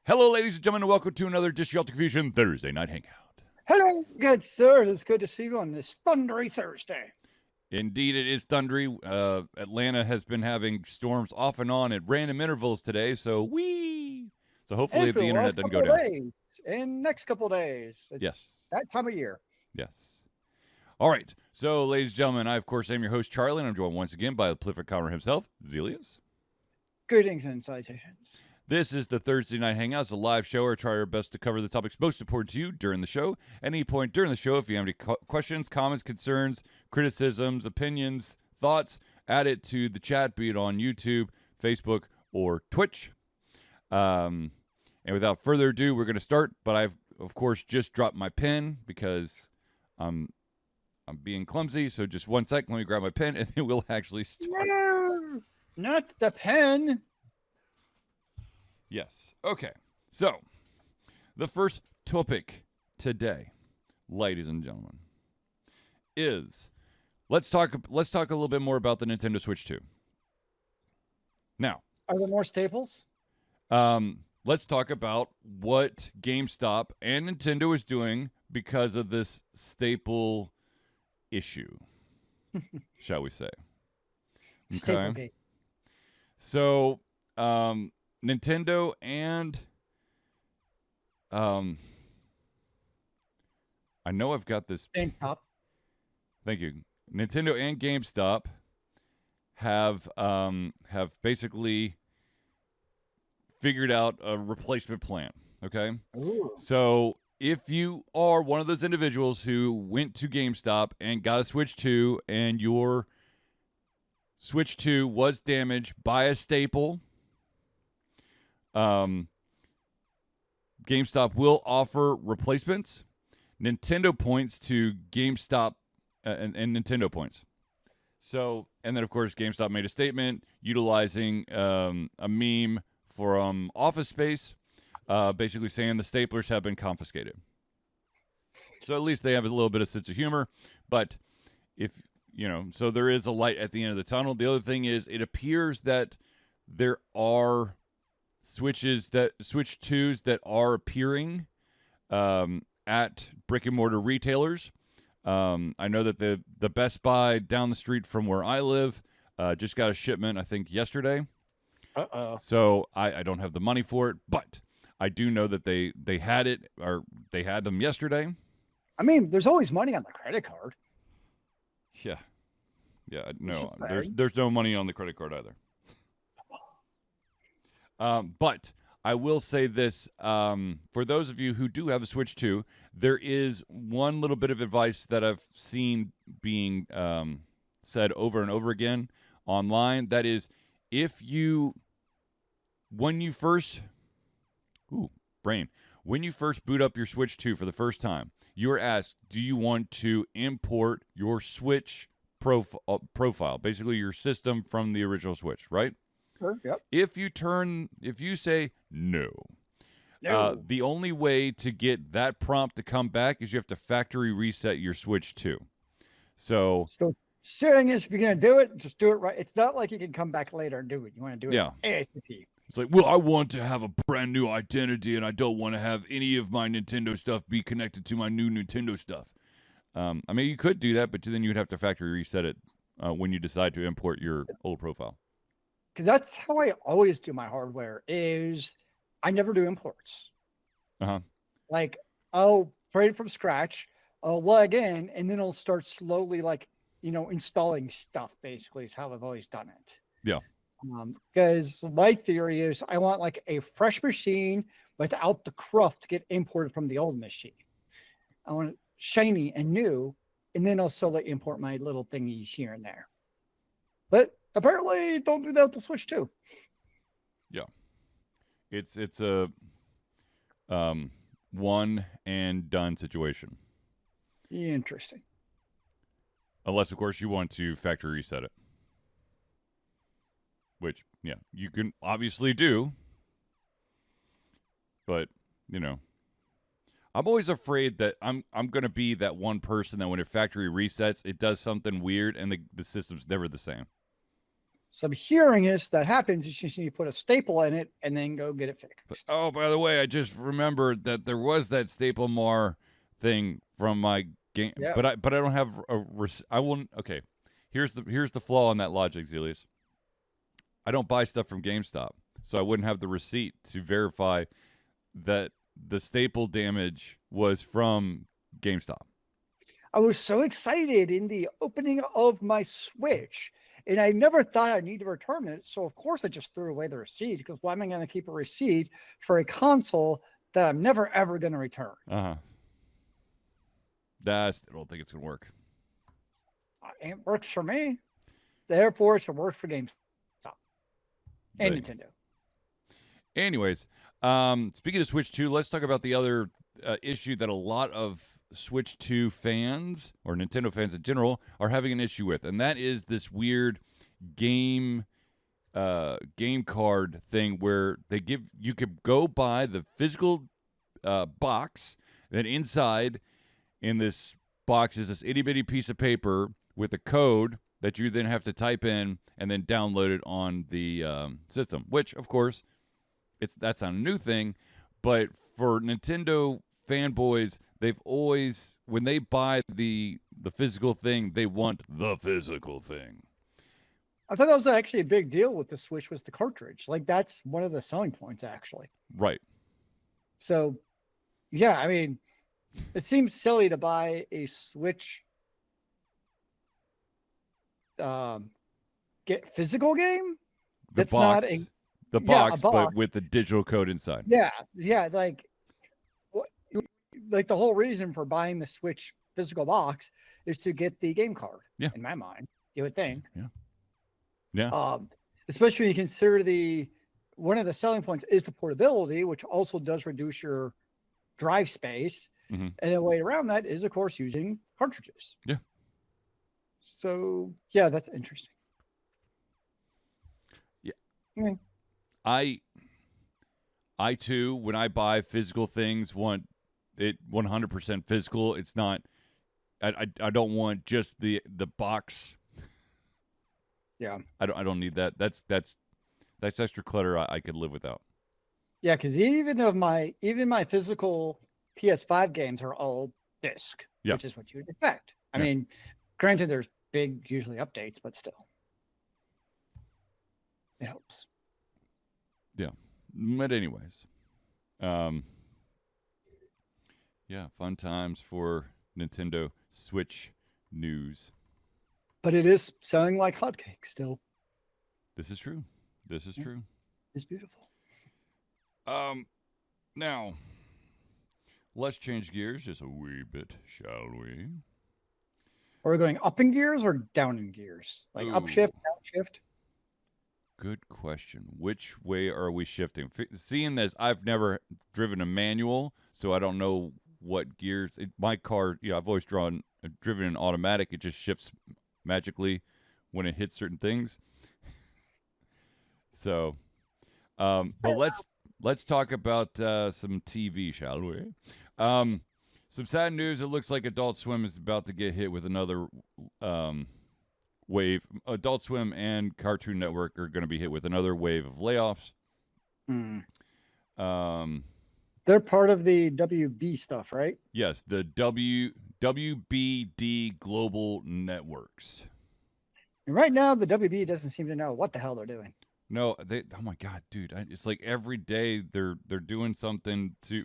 Hello, ladies and gentlemen, and welcome to another Dish Y'all Confusion Thursday Night Hangout. Hello, good sir. It's good to see you on this thundery Thursday. Indeed, it is thundery. Atlanta has been having storms off and on at random intervals today, so hopefully the internet doesn't go down. In next couple of days. It's Yes. that time of year. Yes. All right. So, ladies and gentlemen, I, of course, am your host, Charlie, and I'm joined once again by the prolific commoner himself, Zealeus. Greetings and salutations. This is the Thursday Night Hangout. It's a live show where I try our best to cover the topics most important to you during the show. At any point during the show, if you have any questions, comments, concerns, criticisms, opinions, thoughts, add it to the chat, be it on YouTube, Facebook, or Twitch. And without further ado, we're going to start. But I've, of course, just dropped my pen because I'm being clumsy. So just one sec. Let me grab my pen, and then we'll actually start. No, not the pen. Yes. Okay. So, the first topic today, ladies and gentlemen, is let's talk a little bit more about the Nintendo Switch 2. Now, are there more staples? Let's talk about what GameStop and Nintendo is doing because of this staple issue, shall we say? Okay. So, Nintendo and I know I've got this. GameStop. Thank you. Nintendo and GameStop have basically figured out a replacement plan. Okay. Ooh. So if you are one of those individuals who went to GameStop and got a Switch 2 and your Switch 2 was damaged by a staple, GameStop will offer replacements, Nintendo points to GameStop and Nintendo points. So, and then of course GameStop made a statement utilizing a meme from Office Space, basically saying the staplers have been confiscated. So at least they have a little bit of sense of humor. But if so there is a light at the end of the tunnel. The other thing is, it appears that there are Switch 2s that are appearing at brick and mortar retailers. I know that the Best Buy down the street from where I live just got a shipment, I think, yesterday. So I don't have the money for it, but I do know that they had it, or they had them yesterday. I mean, there's always money on the credit card. Yeah. No, there's no money on the credit card either. But I will say this, for those of you who do have a Switch 2, there is one little bit of advice that I've seen being said over and over again online. That is, when you first boot up your Switch 2 for the first time, you are asked, do you want to import your Switch profile, basically your system from the original Switch, right? Yep. If you say no, the only way to get that prompt to come back is you have to factory reset your Switch 2. So saying is, if you're going to do it, just do it right. It's not like you can come back later and do it. You want to do it ASAP. It's like, well, I want to have a brand new identity, and I don't want to have any of my Nintendo stuff be connected to my new Nintendo stuff. I mean, you could do that, but then you would have to factory reset it when you decide to import your old profile. Because that's how I always do my hardware, is I never do imports. Like, I'll create it from scratch, I'll log in, and then I'll start slowly, installing stuff, basically, is how I've always done it. Yeah. Because my theory is I want, a fresh machine without the cruft to get imported from the old machine. I want it shiny and new, and then I'll slowly import my little thingies here and there. But apparently, don't do that with the Switch 2. Yeah, it's a one and done situation. Interesting. Unless, of course, you want to factory reset it, which you can obviously do. But I'm always afraid that I'm going to be that one person that when it factory resets, it does something weird and the system's never the same. So I'm hearing is that happens. You just need to put a staple in it and then go get it fixed. Oh, by the way, I just remembered that there was that staple mar thing from my game, Yeah. but I don't have I won't. Okay, here's the flaw in that logic, Zealeus. I don't buy stuff from GameStop, so I wouldn't have the receipt to verify that the staple damage was from GameStop. I was so excited in the opening of my Switch, and I never thought I'd need to return it. So of course I just threw away the receipt, because why am I going to keep a receipt for a console that I'm never ever going to return? I don't think it's gonna work. It works for me. Therefore, it should work for GameStop and Right. Nintendo. Anyways, speaking of Switch 2, let's talk about the other issue that a lot of Switch 2 fans, or Nintendo fans in general, are having an issue with, and that is this weird game card thing where you could go buy the physical box, and inside in this box is this itty-bitty piece of paper with a code that you then have to type in and then download it on the system, which, of course, that's not a new thing, but for Nintendo fanboys, they've always, when they buy the physical thing, they want the physical thing. I thought that was actually a big deal with the Switch, was the cartridge. Like, that's one of the selling points, actually. Right. So, yeah, I mean, it seems silly to buy a Switch get physical game. The That's box, not a the yeah, box, a box. but with the digital code inside. Yeah, like the whole reason for buying the Switch physical box is to get the game card. Yeah. In my mind, you would think. Yeah. Especially when you consider one of the selling points is the portability, which also does reduce your drive space. Mm-hmm. And a way around that is, of course, using cartridges. Yeah. So, yeah, that's interesting. Yeah. I too, when I buy physical things, want it 100% physical. It's not. I don't want just the box. Yeah. I don't need that. That's extra clutter I could live without. Yeah, because even my physical PS5 games are all disc, which is what you would expect. I mean, granted, there's big usually updates, but still, it helps. Yeah. But anyways, yeah, fun times for Nintendo Switch news. But it is selling like hotcakes still. This is true. True. It's beautiful. Now, let's change gears just a wee bit, shall we? Are we going up in gears or down in gears? Like upshift, downshift? Good question. Which way are we shifting? Seeing as I've never driven a manual, so I don't know what gears. My car, I've always driven an automatic. It just shifts magically when it hits certain things. So, but let's talk about some TV, shall we? Some sad news. It looks like Adult Swim is about to get hit with another wave. Adult Swim and Cartoon Network are going to be hit with another wave of layoffs. They're part of the WB stuff, right? Yes, the WBD Global Networks. And right now, the WB doesn't seem to know what the hell they're doing. No, oh my God, dude! It's like every day they're doing something to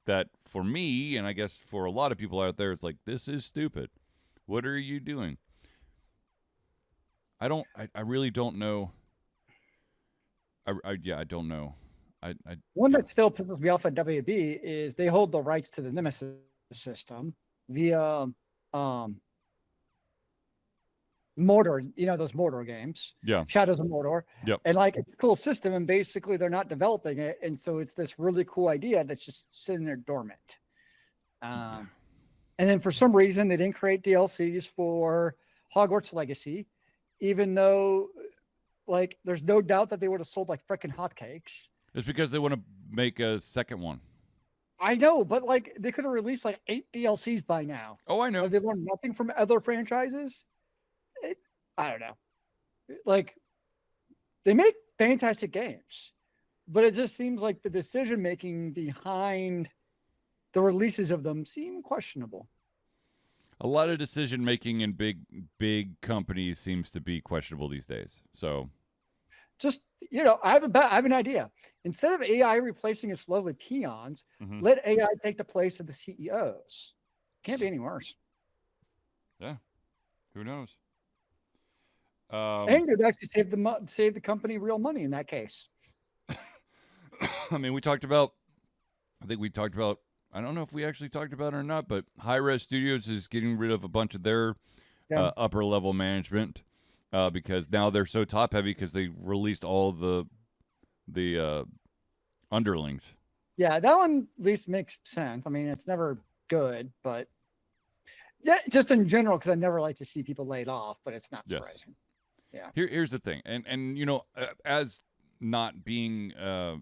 that for me, and I guess for a lot of people out there, it's like, this is stupid. What are you doing? I really don't know. I don't know. One that still pisses me off at WB is they hold the rights to the Nemesis system via Mordor, those Mordor games. Yeah. Shadows of Mordor. Yep. And like, it's a cool system, and basically they're not developing it. And so it's this really cool idea that's just sitting there dormant. And then for some reason they didn't create DLCs for Hogwarts Legacy, even though like there's no doubt that they would have sold like freaking hotcakes. It's because they want to make a second one. I know, but like they could have released like 8 DLCs by now. Oh, I know. Have they learned nothing from other franchises? I don't know. like they make fantastic games, but it just seems like the decision making behind the releases of them seem questionable. A lot of decision making in big companies seems to be questionable these days. So Just I have an idea. Instead of AI replacing its lovely peons, let AI take the place of the CEOs. Can't be any worse. Yeah, who knows? And it would actually save the company real money in that case. I mean, we talked about. I think we talked about. I don't know if we actually talked about it or not, but Hi-Res Studios is getting rid of a bunch of their upper level management because now they're so top heavy because they released all the underlings. Yeah, that one at least makes sense. I mean, it's never good, but yeah, just in general, because I never like to see people laid off, but it's not surprising. Yes. Yeah. Here's the thing, and as not being a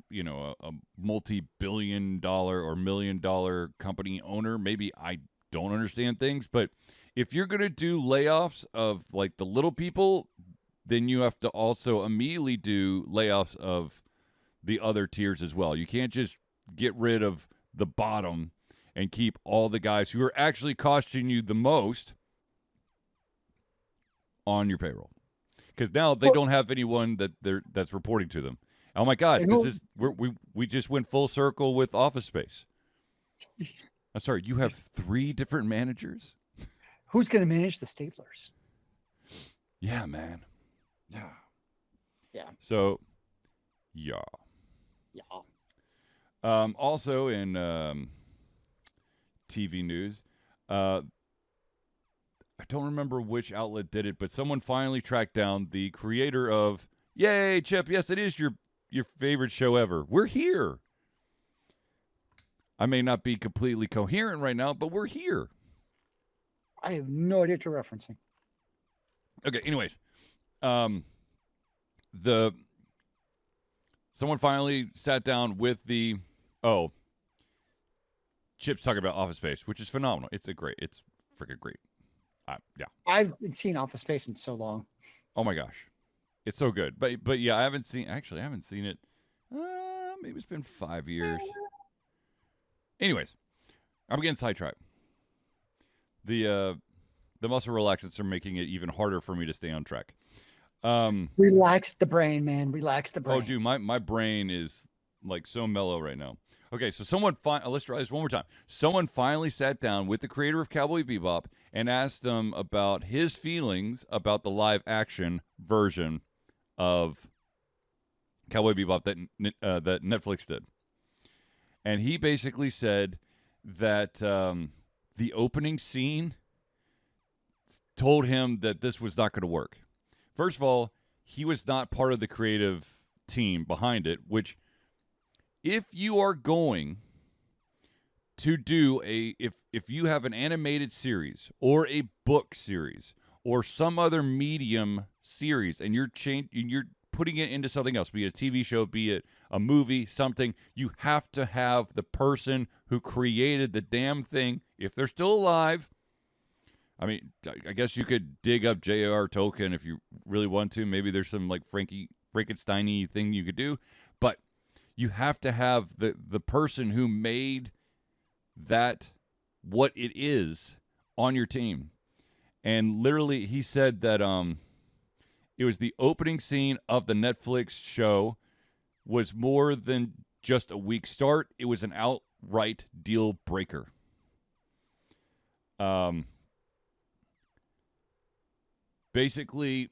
multi-billion-dollar or million-dollar company owner, maybe I don't understand things, but if you're gonna do layoffs of like the little people, then you have to also immediately do layoffs of the other tiers as well. You can't just get rid of the bottom and keep all the guys who are actually costing you the most on your payroll. Because now they don't have anyone that's reporting to them. Oh my God, we just went full circle with Office Space. I'm sorry, you have 3 different managers? Who's going to manage the staplers? Yeah, man. Yeah. Yeah. So, yeah. Yeah. Also in TV news, I don't remember which outlet did it, but someone finally tracked down the creator of Yay, Chip. Yes, it is your favorite show ever. We're here. I may not be completely coherent right now, but we're here. I have no idea what you're referencing. Okay, anyways. Someone finally sat down with Chip's talking about Office Space, which is phenomenal. It's freaking great. Yeah. I've seen Office Space in so long. Oh my gosh. It's so good. But yeah, I haven't seen it. Maybe it's been 5 years. Anyways, I'm getting sidetracked. The muscle relaxants are making it even harder for me to stay on track. Relax the brain, man. Relax the brain. Oh, dude, my brain is like so mellow right now. Okay, so let's try this one more time. Someone finally sat down with the creator of Cowboy Bebop and asked him about his feelings about the live action version of Cowboy Bebop that Netflix did. And he basically said that the opening scene told him that this was not going to work. First of all, he was not part of the creative team behind it, which if you are going to do if you have an animated series or a book series or some other medium series and you're putting it into something else, be it a TV show, be it a movie, something, you have to have the person who created the damn thing, if they're still alive. I mean, I guess you could dig up J.R. Tolkien if you really want to. Maybe there's some like Frankenstein-y thing you could do. But you have to have the person who made that what it is on your team. And literally, he said that it was the opening scene of the Netflix show was more than just a weak start. It was an outright deal breaker. Basically,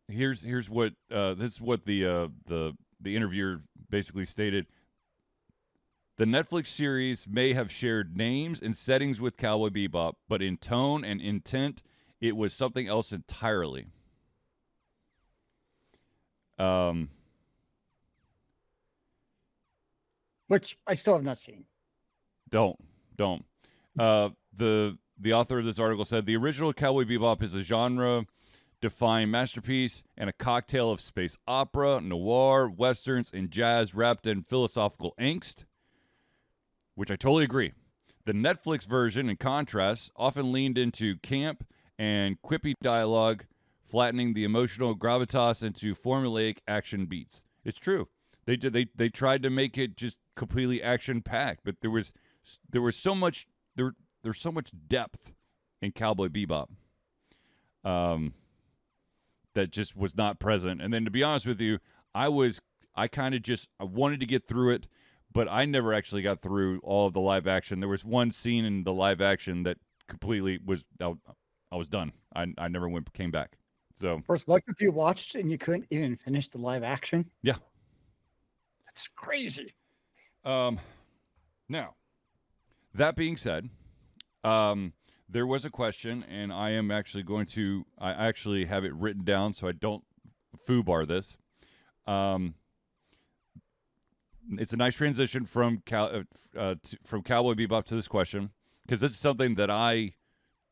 here's what this is what the interviewer basically stated. The Netflix series may have shared names and settings with Cowboy Bebop, but in tone and intent, it was something else entirely. Which I still have not seen. Don't. The author of this article said the original Cowboy Bebop is a genre-defined masterpiece and a cocktail of space opera, noir, westerns, and jazz wrapped in philosophical angst, which I totally agree. The Netflix version, in contrast, often leaned into camp and quippy dialogue, flattening the emotional gravitas into formulaic action beats. It's true. They tried to make it just completely action packed, but there was so much there's so much depth in Cowboy Bebop. That just was not present. And then to be honest with you, I wanted to get through it, but I never actually got through all of the live action. There was one scene in the live action that completely was I was done. I never came back. So First, what if you watched and you couldn't even finish the live action? yeah. That's crazy. Now, that being said, there was a question, and I actually have it written down so I don't foobar this. It's a nice transition from Cowboy Bebop to this question, because this is something that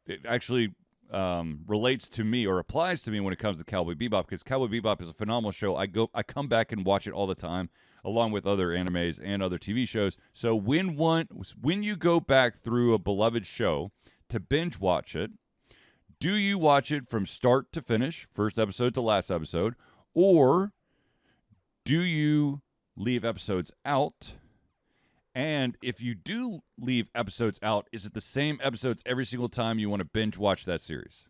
it actually relates to me or applies to me when it comes to Cowboy Bebop, because Cowboy Bebop is a phenomenal show. I come back and watch it all the time, along with other animes and other TV shows. So when you go back through a beloved show to binge watch it, do you watch it from start to finish, first episode to last episode, or do you leave episodes out? And if you do leave episodes out, is it the same episodes every single time you want to binge watch that series?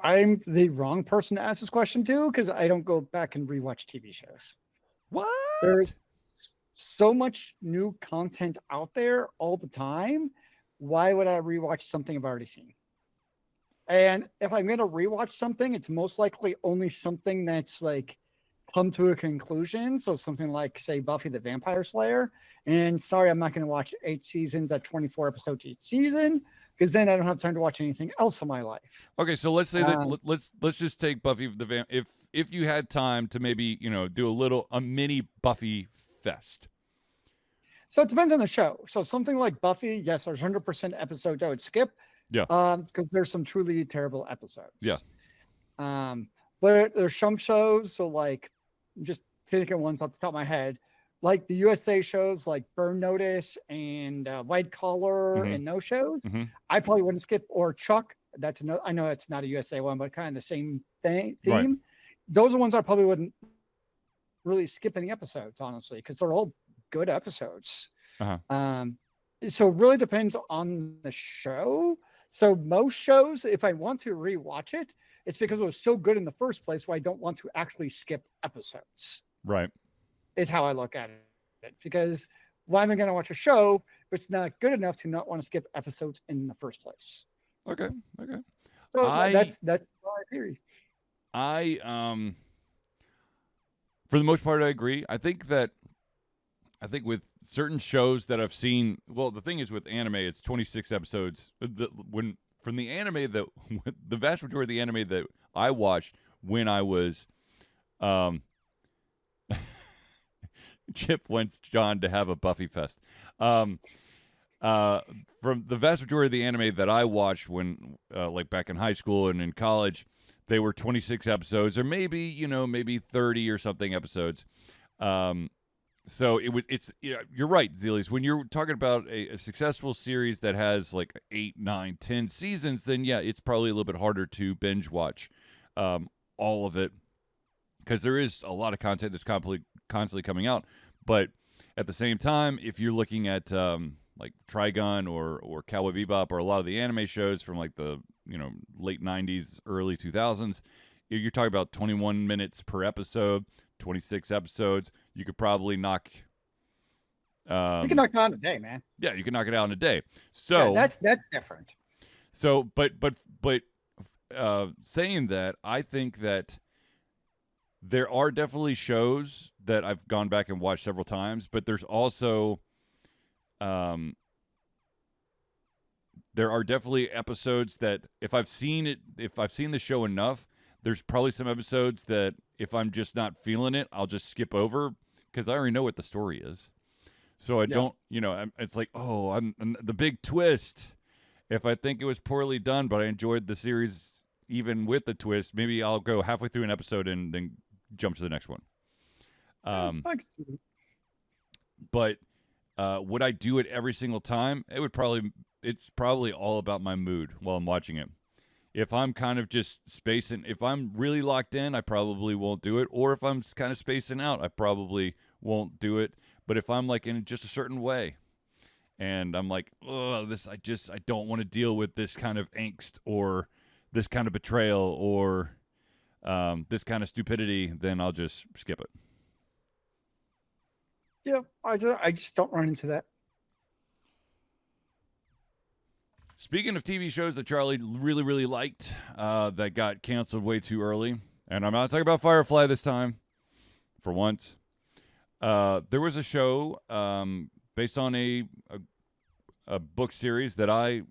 I'm the wrong person to ask this question to, because I don't go back and rewatch TV shows. What? There's so much new content out there all the time. Why would I rewatch something I've already seen? And if I'm going to rewatch something, it's most likely only something that's like come to a conclusion. So something like, say, Buffy the Vampire Slayer. And sorry, I'm not going to watch 8 seasons at 24 episodes each season, because then I don't have time to watch anything else in my life. Okay, so let's say that let's just take Buffy the Vampire. If you had time to maybe do a mini Buffy fest. So it depends on the show. So something like Buffy, yes, there's 100% episodes I would skip. Yeah. Because there's some truly terrible episodes. Yeah. But there's some shows, so like, just thinking ones off the top of my head, like the USA shows like Burn Notice and White Collar and No Shows, I probably wouldn't skip. Or Chuck, that's another. I know it's not a USA one, but kind of the same theme. Right. Those are ones I probably wouldn't really skip any episodes, honestly, because they're all good episodes. So it really depends on the show. So most shows, if I want to rewatch it, it's because it was so good in the first place where I don't want to actually skip episodes. Right. Is how I look at it. Because why am I going to watch a show if it's not good enough to not want to skip episodes in the first place? Okay. So that's my theory. For the most part, I agree. I think with certain shows that I've seen, well, the thing is with anime, it's 26 episodes. From the anime that the vast majority of the anime that I watched when I was, Chip wants John to have a Buffy fest. From the vast majority of the anime that I watched when, like back in high school and in college, they were 26 episodes, or maybe 30 or something episodes. So you're right, Zealeus. When you're talking about a successful series that has like 8, 9, 10 seasons, then yeah, it's probably a little bit harder to binge watch all of it, because there is a lot of content that's constantly coming out. But at the same time, if you're looking at like Trigun or Cowboy Bebop or a lot of the anime shows from like the late 90s, early 2000s, you're talking about 21 minutes per episode. 26 episodes. You could probably knock. You can knock it out in a day, man. Yeah, you can knock it out in a day. So yeah, that's different. So, but saying that, I think that there are definitely shows that I've gone back and watched several times, but there's also, there are definitely episodes that if I've seen the show enough, there's probably some episodes that if I'm just not feeling it, I'll just skip over because I already know what the story is. So I don't, it's like, I'm the big twist. If I think it was poorly done, but I enjoyed the series even with the twist, maybe I'll go halfway through an episode and then jump to the next one. But would I do it every single time? It would probably it's probably all about my mood while I'm watching it. If I'm kind of just spacing, if I'm really locked in, I probably won't do it. Or if I'm kind of spacing out, I probably won't do it. But if I'm like in just a certain way, and I'm like, oh, I don't want to deal with this kind of angst or this kind of betrayal or this kind of stupidity, then I'll just skip it. Yeah, I just don't run into that. Speaking of TV shows that Charlie really, really liked that got canceled way too early, and I'm not talking about Firefly this time, for once. There was a show based on a book series that I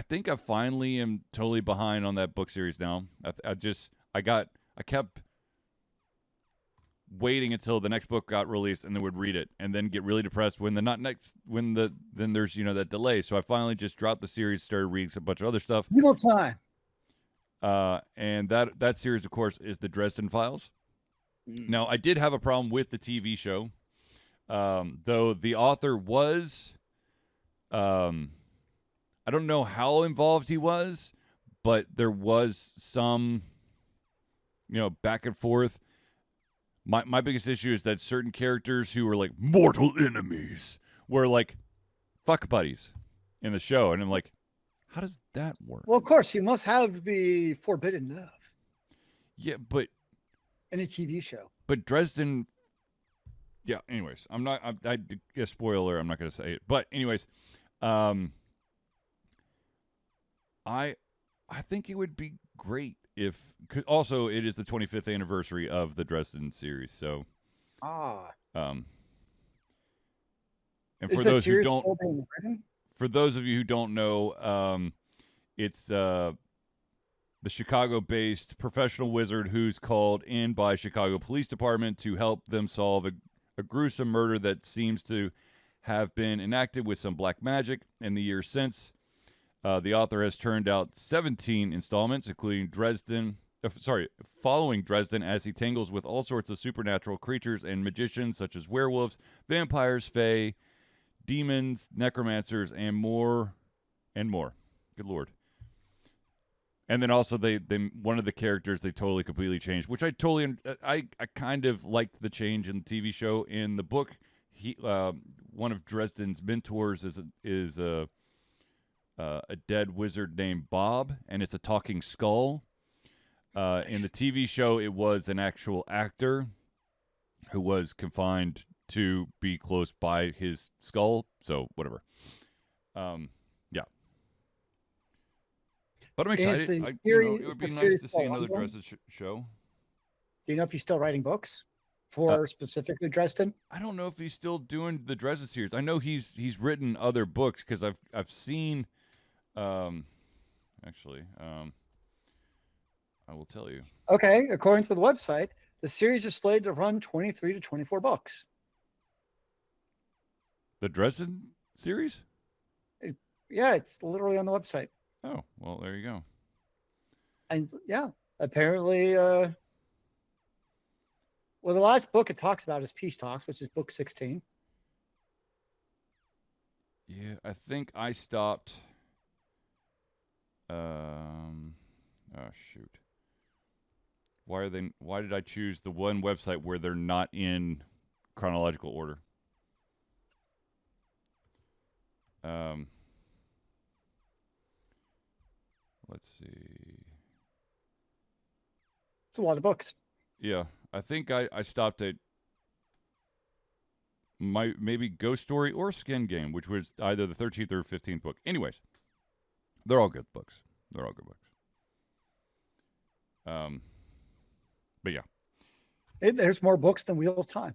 think I finally am totally behind on that book series now. I kept waiting until the next book got released and then would read it and then get really depressed when then there's that delay. So I finally just dropped the series, started reading a bunch of other stuff. Real time. And that series, of course, is the Dresden Files. Now, I did have a problem with the TV show, though the author was, I don't know how involved he was, but there was some, back and forth. My biggest issue is that certain characters who were like mortal enemies were like fuck buddies in the show. And I'm like, how does that work? Well, of course, you must have the forbidden love. Yeah, but in a TV show. But Dresden, yeah. Anyways, a spoiler. I'm not going to say it. But anyways, I think it would be great if. Also, it is the 25th anniversary of the Dresden series, so. And for those who don't, for those of you who don't know, it's the Chicago-based professional wizard who's called in by Chicago Police Department to help them solve a gruesome murder that seems to have been enacted with some black magic in the years since. The author has turned out 17 installments, including following Dresden as he tangles with all sorts of supernatural creatures and magicians such as werewolves, vampires, fae, demons, necromancers, and more, and more. Good Lord. And then also they one of the characters they totally completely changed, which I kind of liked the change in the TV show. In the book, one of Dresden's mentors is a dead wizard named Bob, and it's a talking skull. In the TV show, it was an actual actor who was confined to be close by his skull. So whatever. Yeah. But I'm excited. It would be nice to see another Dresden show. Do you know if he's still writing books for specifically Dresden? I don't know if he's still doing the Dresden series. I know he's written other books because I've seen. Actually, I will tell you. Okay, according to the website, the series is slated to run 23 to 24 books. The Dresden series? Yeah, it's literally on the website. Oh, well, there you go. And yeah, apparently, well, the last book it talks about is Peace Talks, which is book 16. Yeah, I think I stopped. Oh shoot. Why did I choose the one website where they're not in chronological order? Let's see. It's a lot of books. Yeah, I think I stopped at maybe Ghost Story or Skin Game, which was either the 13th or 15th book. Anyways, they're all good books. But yeah. There's more books than Wheel of Time.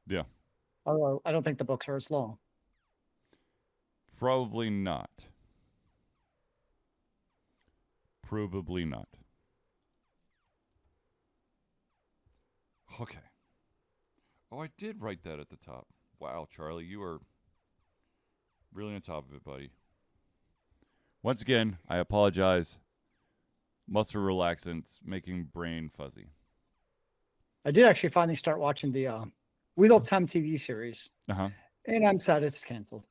Yeah. Although I don't think the books are as long. Probably not. Okay. Oh, I did write that at the top. Wow, Charlie, you are really on top of it, buddy. Once again, I apologize. Muscle relaxants making brain fuzzy. I did actually finally start watching the Wheel of Time TV series. Uh-huh. And I'm sad it's canceled.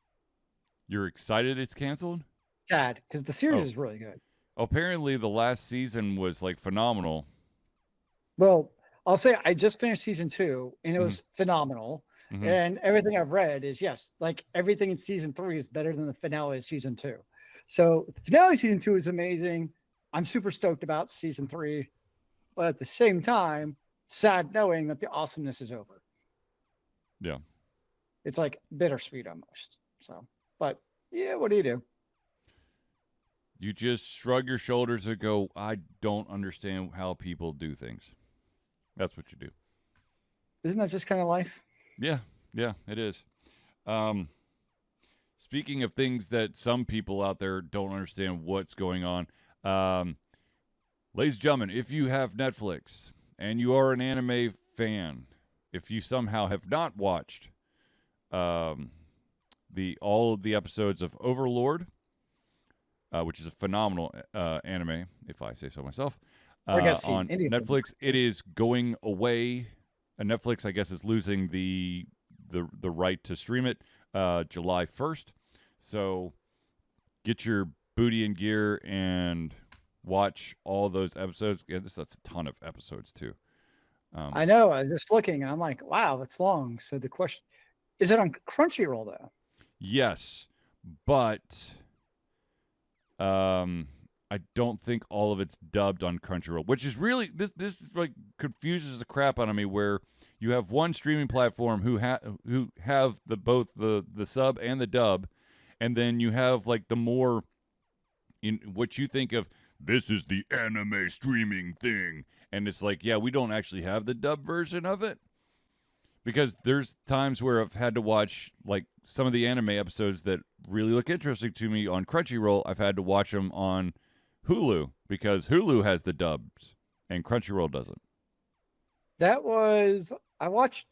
You're excited it's canceled? Sad because the series Oh. is really good. Apparently, the last season was like phenomenal. Well, I'll say I just finished season 2 and it Mhm. was phenomenal. Mhm. And everything I've read is yes, like everything in season 3 is better than the finale of season 2. So the finale of season 2 is amazing. I'm super stoked about season 3, but at the same time, sad knowing that the awesomeness is over. Yeah. It's like bittersweet almost. So, but yeah, what do you do? You just shrug your shoulders and go, I don't understand how people do things. That's what you do. Isn't that just kind of life? Yeah, it is. Speaking of things that some people out there don't understand what's going on, ladies and gentlemen, if you have Netflix and you are an anime fan, if you somehow have not watched all of the episodes of Overlord, which is a phenomenal anime, if I say so myself, I guess on Netflix, it is going away. Netflix, I guess, is losing the right to stream it July 1st. So get your booty and gear and watch all those episodes. Yeah, that's a ton of episodes too. I know. I was just looking and I'm like, wow, that's long. So the question is it on Crunchyroll though? Yes, but I don't think all of it's dubbed on Crunchyroll, which is really this like confuses the crap out of me. Where you have one streaming platform who have both the sub and the dub, and then you have like the more in what you think of, this is the anime streaming thing, and it's like, yeah, we don't actually have the dub version of it. Because there's times where I've had to watch like some of the anime episodes that really look interesting to me on Crunchyroll. I've had to watch them on Hulu because Hulu has the dubs and Crunchyroll doesn't. I watched,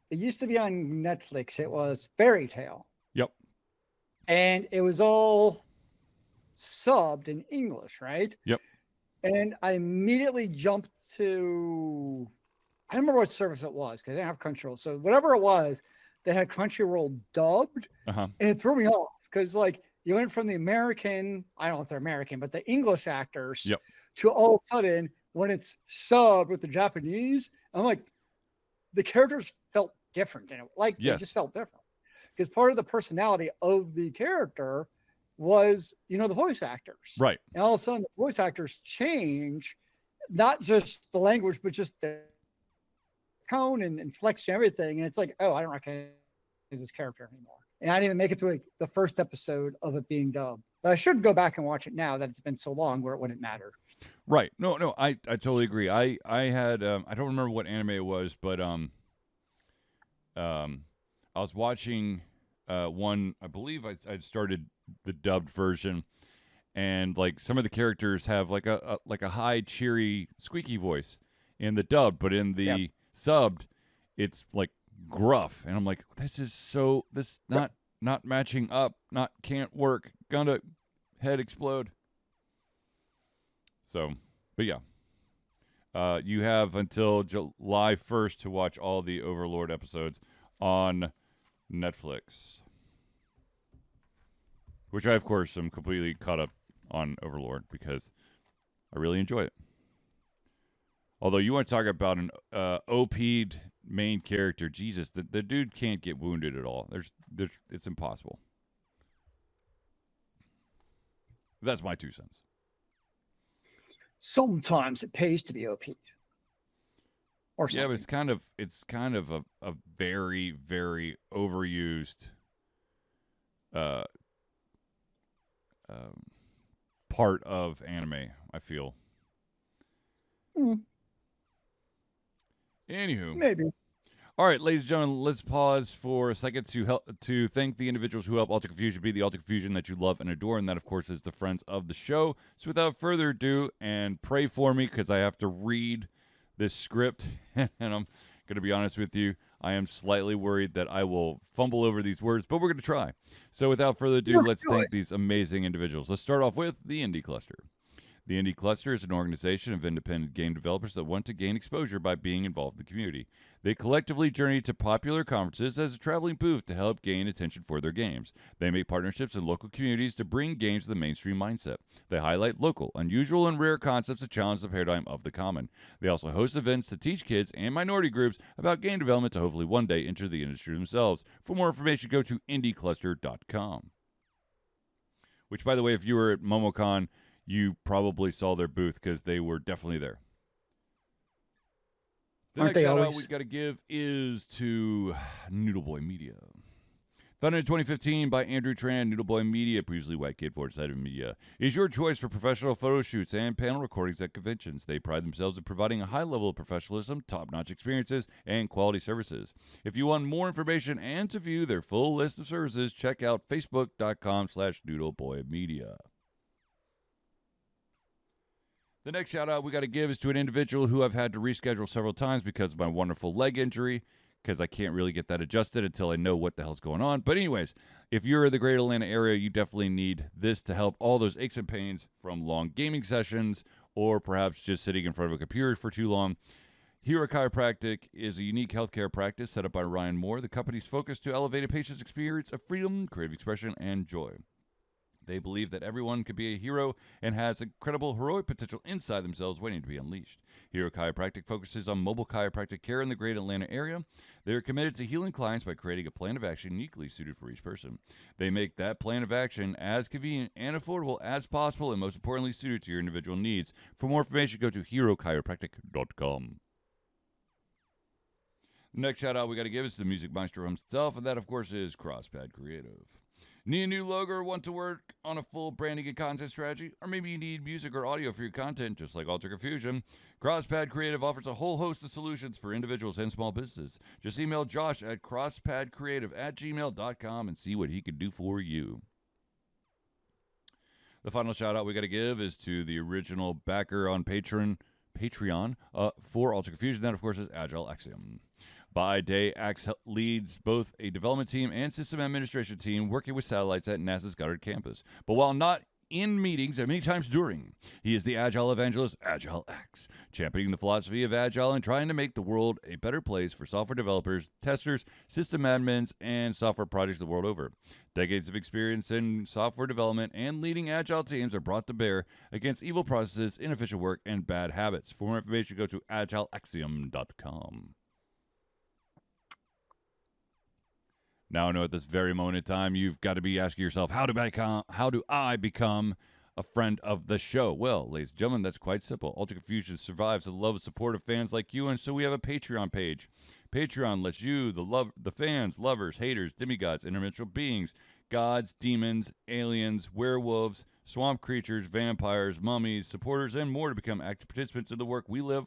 it used to be on Netflix. It was Fairy Tale. Yep. And it was all subbed in English, right? Yep. And I immediately jumped to, I don't remember what service it was because I didn't have Crunchyroll. So whatever it was, they had Crunchyroll dubbed, and it threw me off because like you went from the American, I don't know if they're American, but the English actors, Yep. to all of a sudden when it's subbed with the Japanese, I'm like, the characters felt different, and like they just felt different because part of the personality of the character was, you know, the voice actors, Right? And all of a sudden, the voice actors change, not just the language, but just the tone and inflection, everything. And it's like, oh, I don't recognize this character anymore. And I didn't even make it to like the first episode of it being dubbed. But I should go back and watch it now that it's been so long where it wouldn't matter. Right. No, I totally agree. I had I don't remember what anime it was, but I was watching one. I believe I'd started the dubbed version, and like some of the characters have like a high, cheery, squeaky voice in the dubbed, but in the subbed, it's like gruff, and I'm like, this not matching up, can't work, gonna head explode. So, but yeah, you have until July 1st to watch all the Overlord episodes on Netflix, which I, of course, am completely caught up on Overlord because I really enjoy it. Although you want to talk about an OP'd main character, Jesus, the dude can't get wounded at all. It's impossible. That's my 2 cents. Sometimes it pays to be OP. Or something. Yeah, but it's kind of a very, very overused part of anime, I feel. Anywho, maybe. All right, ladies and gentlemen, let's pause for a second to thank the individuals who help Alta Confusion be the Alta Confusion that you love and adore, and that, of course, is the friends of the show. So without further ado, and pray for me because I have to read this script, and I'm going to be honest with you, I am slightly worried that I will fumble over these words, but we're going to try. So without further ado, let's thank these amazing individuals. Let's start off with the Indie Cluster. The Indie Cluster is an organization of independent game developers that want to gain exposure by being involved in the community. They collectively journey to popular conferences as a traveling booth to help gain attention for their games. They make partnerships in local communities to bring games to the mainstream mindset. They highlight local, unusual, and rare concepts to challenge the paradigm of the common. They also host events to teach kids and minority groups about game development to hopefully one day enter the industry themselves. For more information, go to indiecluster.com. Which, by the way, if you were at MomoCon, you probably saw their booth because they were definitely there. The Aren't next they shout out always? we've got to give is to Noodle Boy Media. Founded in 2015 by Andrew Tran, Noodle Boy Media, previously White Kid for Side of Media, is your choice for professional photo shoots and panel recordings at conventions. They pride themselves in providing a high level of professionalism, top-notch experiences, and quality services. If you want more information and to view their full list of services, check out facebook.com/noodleboymedia. The next shout out we got to give is to an individual who I've had to reschedule several times because of my wonderful leg injury, because I can't really get that adjusted until I know what the hell's going on. But anyways, if you're in the greater Atlanta area, you definitely need this to help all those aches and pains from long gaming sessions or perhaps just sitting in front of a computer for too long. Hero Chiropractic is a unique healthcare practice set up by Ryan Moore. The company's focus to elevate a patient's experience of freedom, creative expression, and joy. They believe that everyone could be a hero and has incredible heroic potential inside themselves waiting to be unleashed. Hero Chiropractic focuses on mobile chiropractic care in the greater Atlanta area. They are committed to healing clients by creating a plan of action uniquely suited for each person. They make that plan of action as convenient and affordable as possible and most importantly suited to your individual needs. For more information, go to herochiropractic.com. The next shout out we got to give is to the music maestro himself, and that, of course, is CrossPad Creative. Need a new logo or want to work on a full branding and content strategy? Or maybe you need music or audio for your content, just like Alter Confusion? CrossPad Creative offers a whole host of solutions for individuals and small businesses. Just email Josh at crosspadcreative@gmail.com and see what he can do for you. The final shout out we got to give is to the original backer on Patreon for Alter Confusion. That, of course, is Agile Axiom. By day, Axe leads both a development team and system administration team working with satellites at NASA's Goddard campus. But while not in meetings and many times during, he is the Agile evangelist, Agile Axe, championing the philosophy of Agile and trying to make the world a better place for software developers, testers, system admins, and software projects the world over. Decades of experience in software development and leading Agile teams are brought to bear against evil processes, inefficient work, and bad habits. For more information, go to agileaxiom.com. Now I know at this very moment in time, you've got to be asking yourself, how do I become a friend of the show? Well, ladies and gentlemen, that's quite simple. Alter Confusion survives the love and support of fans like you, and so we have a Patreon page. Patreon lets you, the fans, lovers, haters, demigods, interdimensional beings, gods, demons, aliens, werewolves, swamp creatures, vampires, mummies, supporters, and more to become active participants in the work we live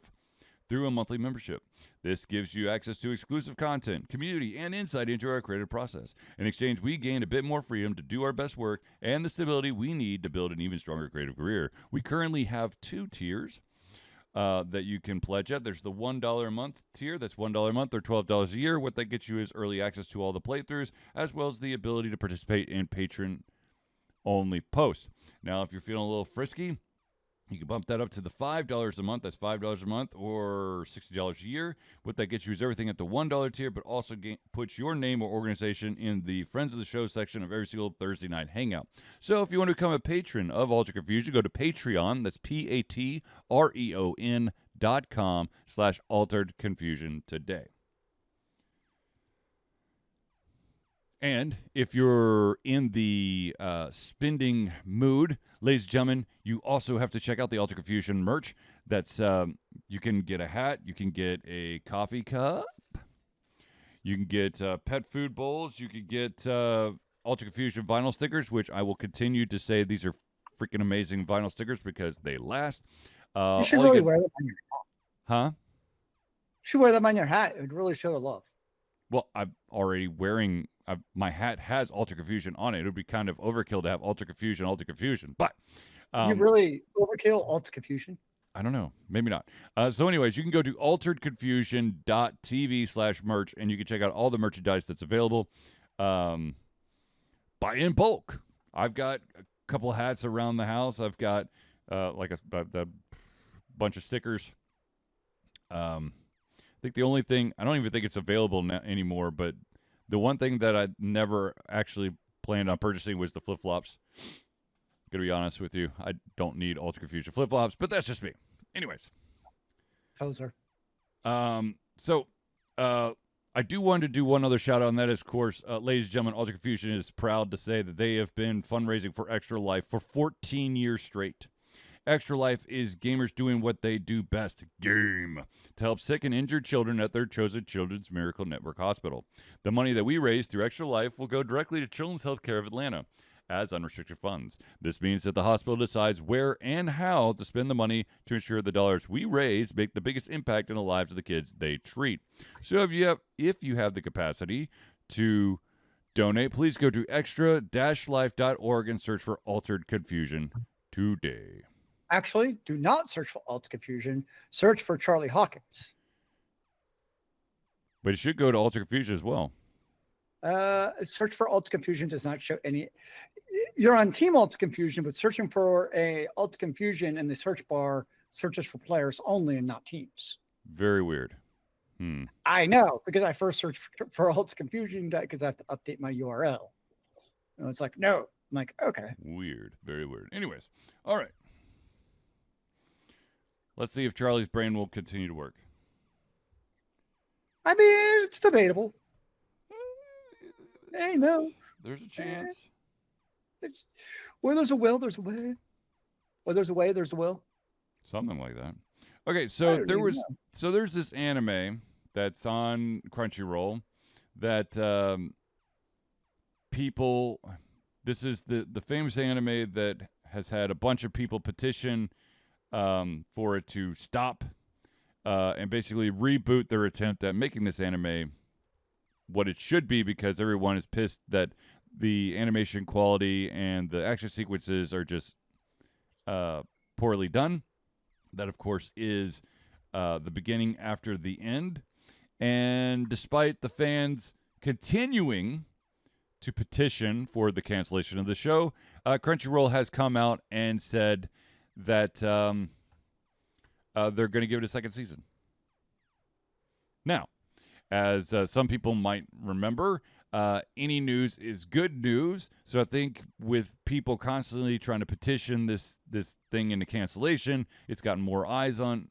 through a monthly membership. This gives you access to exclusive content, community, and insight into our creative process. In exchange, we gain a bit more freedom to do our best work and the stability we need to build an even stronger creative career. We currently have 2 tiers that you can pledge at. There's the $1 a month tier. That's $1 a month or $12 a year. What that gets you is early access to all the playthroughs, as well as the ability to participate in patron-only posts. Now, if you're feeling a little frisky, you can bump that up to the $5 a month. That's $5 a month or $60 a year. What that gets you is everything at the $1 tier, but also puts your name or organization in the Friends of the Show section of every single Thursday night hangout. So if you want to become a patron of Alter Confusion, go to Patreon. That's patreon.com/Altered Confusion today. And if you're in the spending mood, ladies and gentlemen, you also have to check out the Alter Confusion merch. That's you can get a hat, you can get a coffee cup, you can get pet food bowls, you can get Alter Confusion vinyl stickers, which I will continue to say these are freaking amazing vinyl stickers because they last. You should really wear them on your hat. Huh? You should wear them on your hat. It would really show the love. Well, I'm already wearing... my hat has Alter Confusion on it. It would be kind of overkill to have Alter Confusion. But you really overkill Alter Confusion? I don't know. Maybe not. So anyways, you can go to alteredconfusion.tv/merch and you can check out all the merchandise that's available. Buy in bulk. I've got a couple hats around the house. I've got like a bunch of stickers. I think the only thing, I don't even think it's available anymore, but the one thing that I never actually planned on purchasing was the flip-flops. Gonna be honest with you, I don't need Ultra Confusion flip-flops, but that's just me. Anyways. Poser. So I do want to do one other shout out, and that is, of course, ladies and gentlemen, Ultra Confusion is proud to say that they have been fundraising for Extra Life for 14 years straight. Extra Life is gamers doing what they do best, game, to help sick and injured children at their chosen Children's Miracle Network Hospital. The money that we raise through Extra Life will go directly to Children's Healthcare of Atlanta as unrestricted funds. This means that the hospital decides where and how to spend the money to ensure the dollars we raise make the biggest impact in the lives of the kids they treat. So if you have the capacity to donate, please go to extra-life.org and search for Altered Confusion today. Actually, do not search for Alt Confusion. Search for Charlie Hawkins. But it should go to Altered Confusion as well. Search for Alt Confusion does not show any. You're on Team Alt Confusion, but searching for a Alt Confusion in the search bar searches for players only and not teams. Very weird. I know, because I first searched for Alt Confusion because I have to update my URL. And it's like, no. I'm like, okay. Weird. Very weird. Anyways, all right. Let's see if Charlie's brain will continue to work. I mean, it's debatable. Hey, no. There's a chance. Where there's a will, there's a way. Where there's a way, there's a will. Something like that. Okay, so there's this anime that's on Crunchyroll that people. This is the famous anime that has had a bunch of people petition for it to stop and basically reboot their attempt at making this anime what it should be, because everyone is pissed that the animation quality and the action sequences are just poorly done. That, of course, is the beginning after the end. And despite the fans continuing to petition for the cancellation of the show, Crunchyroll has come out and said that they're going to give it a second season. Now, as some people might remember, any news is good news. So I think with people constantly trying to petition this thing into cancellation, it's gotten more eyes on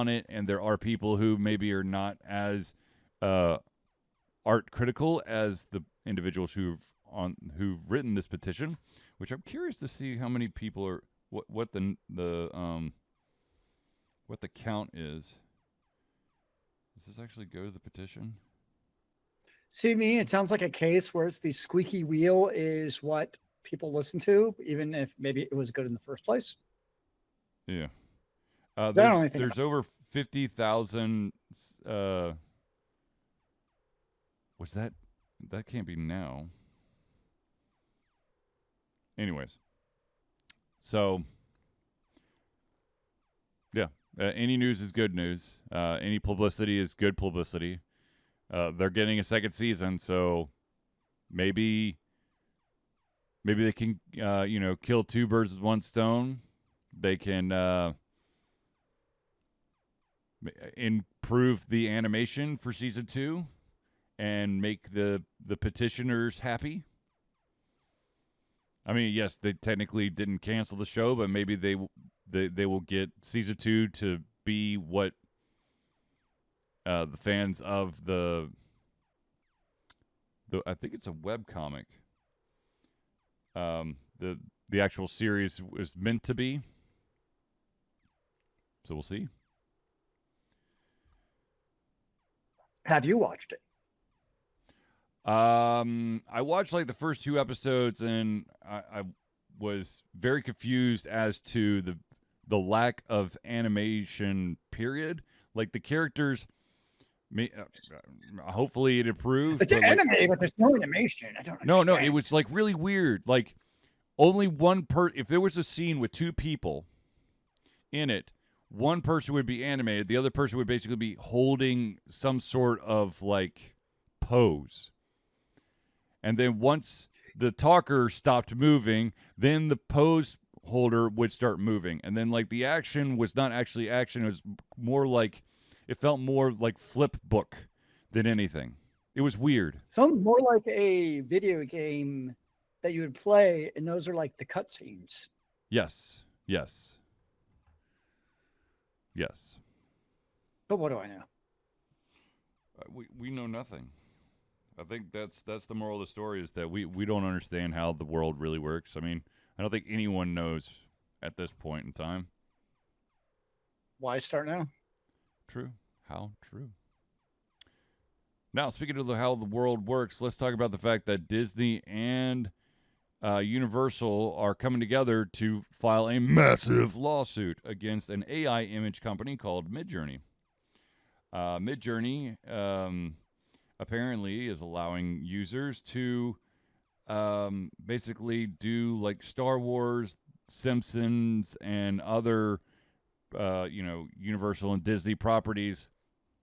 it, and there are people who maybe are not as art critical as the individuals who've written this petition, which I'm curious to see how many people are what the count is. Does this actually go to the petition? See, me, it sounds like a case where it's the squeaky wheel is what people listen to, even if maybe it was good in the first place. Yeah. There's over 50,000. Was that can't be now. Anyways. So, yeah. Any news is good news. Any publicity is good publicity. They're getting a second season, so maybe they can, kill two birds with one stone. They can improve the animation for season 2 and make the petitioners happy. I mean, yes, they technically didn't cancel the show, but maybe they will get season 2 to be what the fans of the I think it's a webcomic. The actual series was meant to be. So we'll see. Have you watched it? I watched like the first 2 episodes, and I was very confused as to the lack of animation, period. Like the characters, hopefully it improved. It's an anime, but there's no animation. I don't understand. No, it was like really weird. Like only one if there was a scene with 2 people in it, one person would be animated, the other person would basically be holding some sort of like pose. And then once the talker stopped moving, then the pose holder would start moving, and then like the action was not actually action; it was more like it felt more like flip book than anything. It was weird. Sounds more like a video game that you would play, and those are like the cutscenes. Yes, yes, yes. But what do I know? We know nothing. I think that's the moral of the story is that we don't understand how the world really works. I mean, I don't think anyone knows at this point in time. Why start now? True. How true. Now, speaking of how the world works, let's talk about the fact that Disney and Universal are coming together to file a massive lawsuit against an AI image company called MidJourney. MidJourney apparently is allowing users to basically do like Star Wars, Simpsons, and other Universal and Disney properties,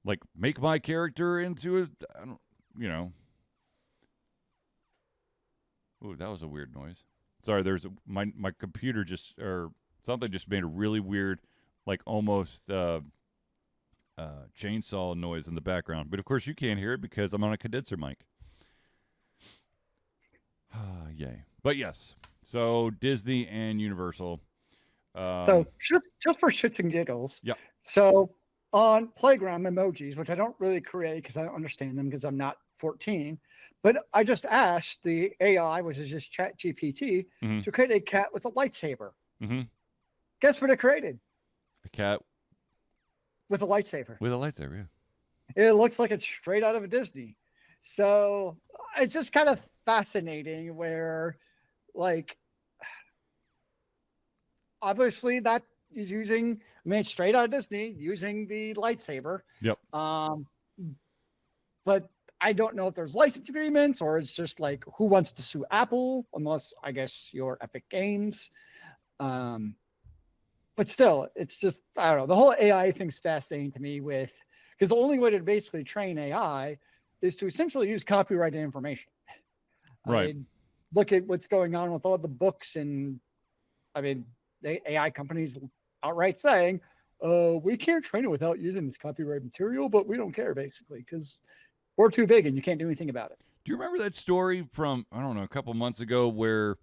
like make my character into a, I don't, you know. Ooh, that was a weird noise. Sorry, my computer just or something just made a really weird, like almost chainsaw noise in the background. But of course you can't hear it because I'm on a condenser mic. Yay. But yes, so Disney and Universal. So just for shits and giggles. Yeah. So on Playground emojis, which I don't really create because I don't understand them because I'm not 14, but I just asked the AI, which is just Chat GPT, to create a cat with a lightsaber. Mm-hmm. Guess what it created? A cat with a lightsaber. With a lightsaber, yeah. It looks like it's straight out of a Disney. So it's just kind of fascinating where, like, obviously that is using, I mean, straight out of Disney, using the lightsaber. Yep. But I don't know if there's license agreements or it's just like who wants to sue Apple, unless I guess you're Epic Games. But still, it's just, I don't know. The whole AI thing's fascinating to me because the only way to basically train AI is to essentially use copyrighted information. Right. I mean, look at what's going on with all the books and, I mean, the AI companies outright saying, we can't train it without using this copyrighted material, but we don't care basically because we're too big and you can't do anything about it. Do you remember that story from, I don't know, a couple months ago where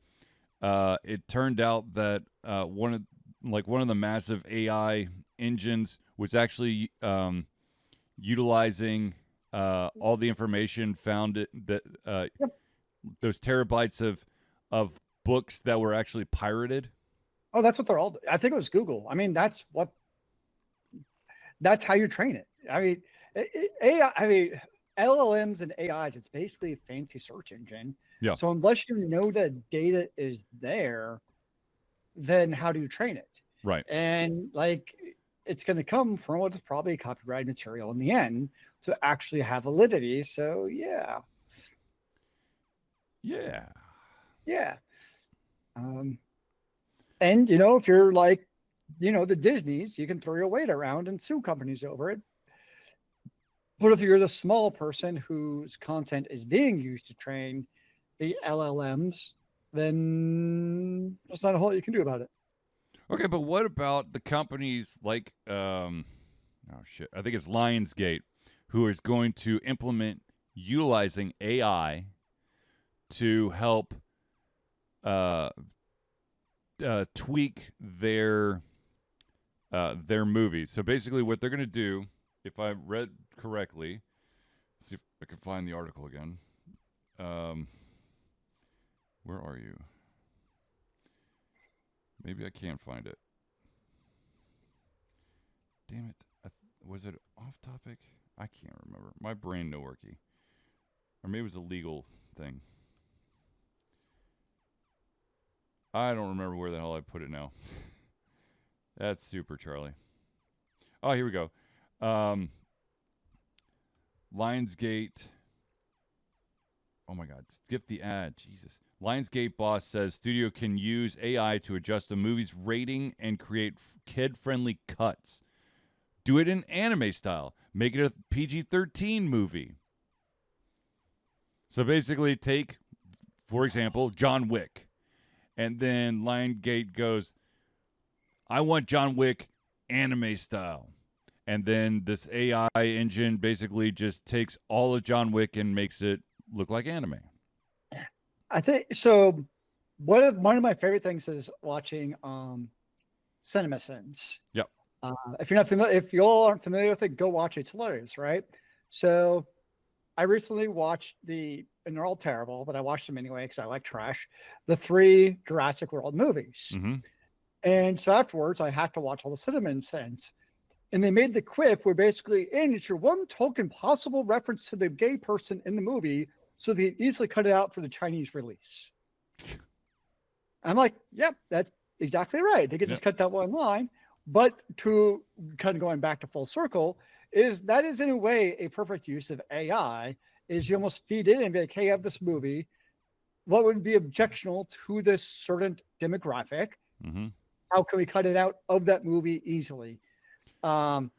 it turned out that one of the massive AI engines was actually utilizing all the information found those terabytes of books that were actually pirated? Oh, that's what they're all. I think it was Google. I mean, that's how you train it. I mean, AI. I mean, LLMs and AIs. It's basically a fancy search engine. Yeah. So unless you know that data is there, then how do you train it? Right. And like, it's going to come from what's probably copyrighted material in the end to actually have validity. So yeah. Yeah. Yeah. And, if you're like, the Disneys, you can throw your weight around and sue companies over it. But if you're the small person whose content is being used to train the LLMs, then there's not a whole lot you can do about it. Okay, but what about the companies like, I think it's Lionsgate, who is going to implement utilizing AI to help tweak their movies. So basically what they're going to do, if I read correctly, see if I can find the article again. Where are you? Maybe I can't find it. Damn it. Was it off topic? I can't remember. My brain no worky. Or maybe it was a legal thing. I don't remember where the hell I put it now. That's super, Charlie. Oh, here we go. Lionsgate. Oh my God. Skip the ad. Jesus. Lionsgate boss says studio can use AI to adjust a movie's rating and create kid-friendly cuts. Do it in anime style. Make it a PG-13 movie. So basically take, for example, John Wick, and then Lionsgate goes, I want John Wick anime style. And then this AI engine basically just takes all of John Wick and makes it look like anime. I think so. One of my favorite things is watching CinemaSins. Yep. If you're not familiar, if you all aren't familiar with it, go watch it. It's hilarious, right? So I recently watched and they're all terrible, but I watched them anyway because I like trash. The 3 Jurassic World movies. Mm-hmm. And so afterwards, I had to watch all the CinemaSins. And they made the quip where basically, and it's your one token possible reference to the gay person in the movie, so they easily cut it out for the Chinese release. I'm like, yep, that's exactly right. They could just cut that one line. But to kind of going back to full circle, that is in a way a perfect use of AI, is you almost feed it and be like, hey, I have this movie. What would be objectionable to this certain demographic? Mm-hmm. How can we cut it out of that movie easily? And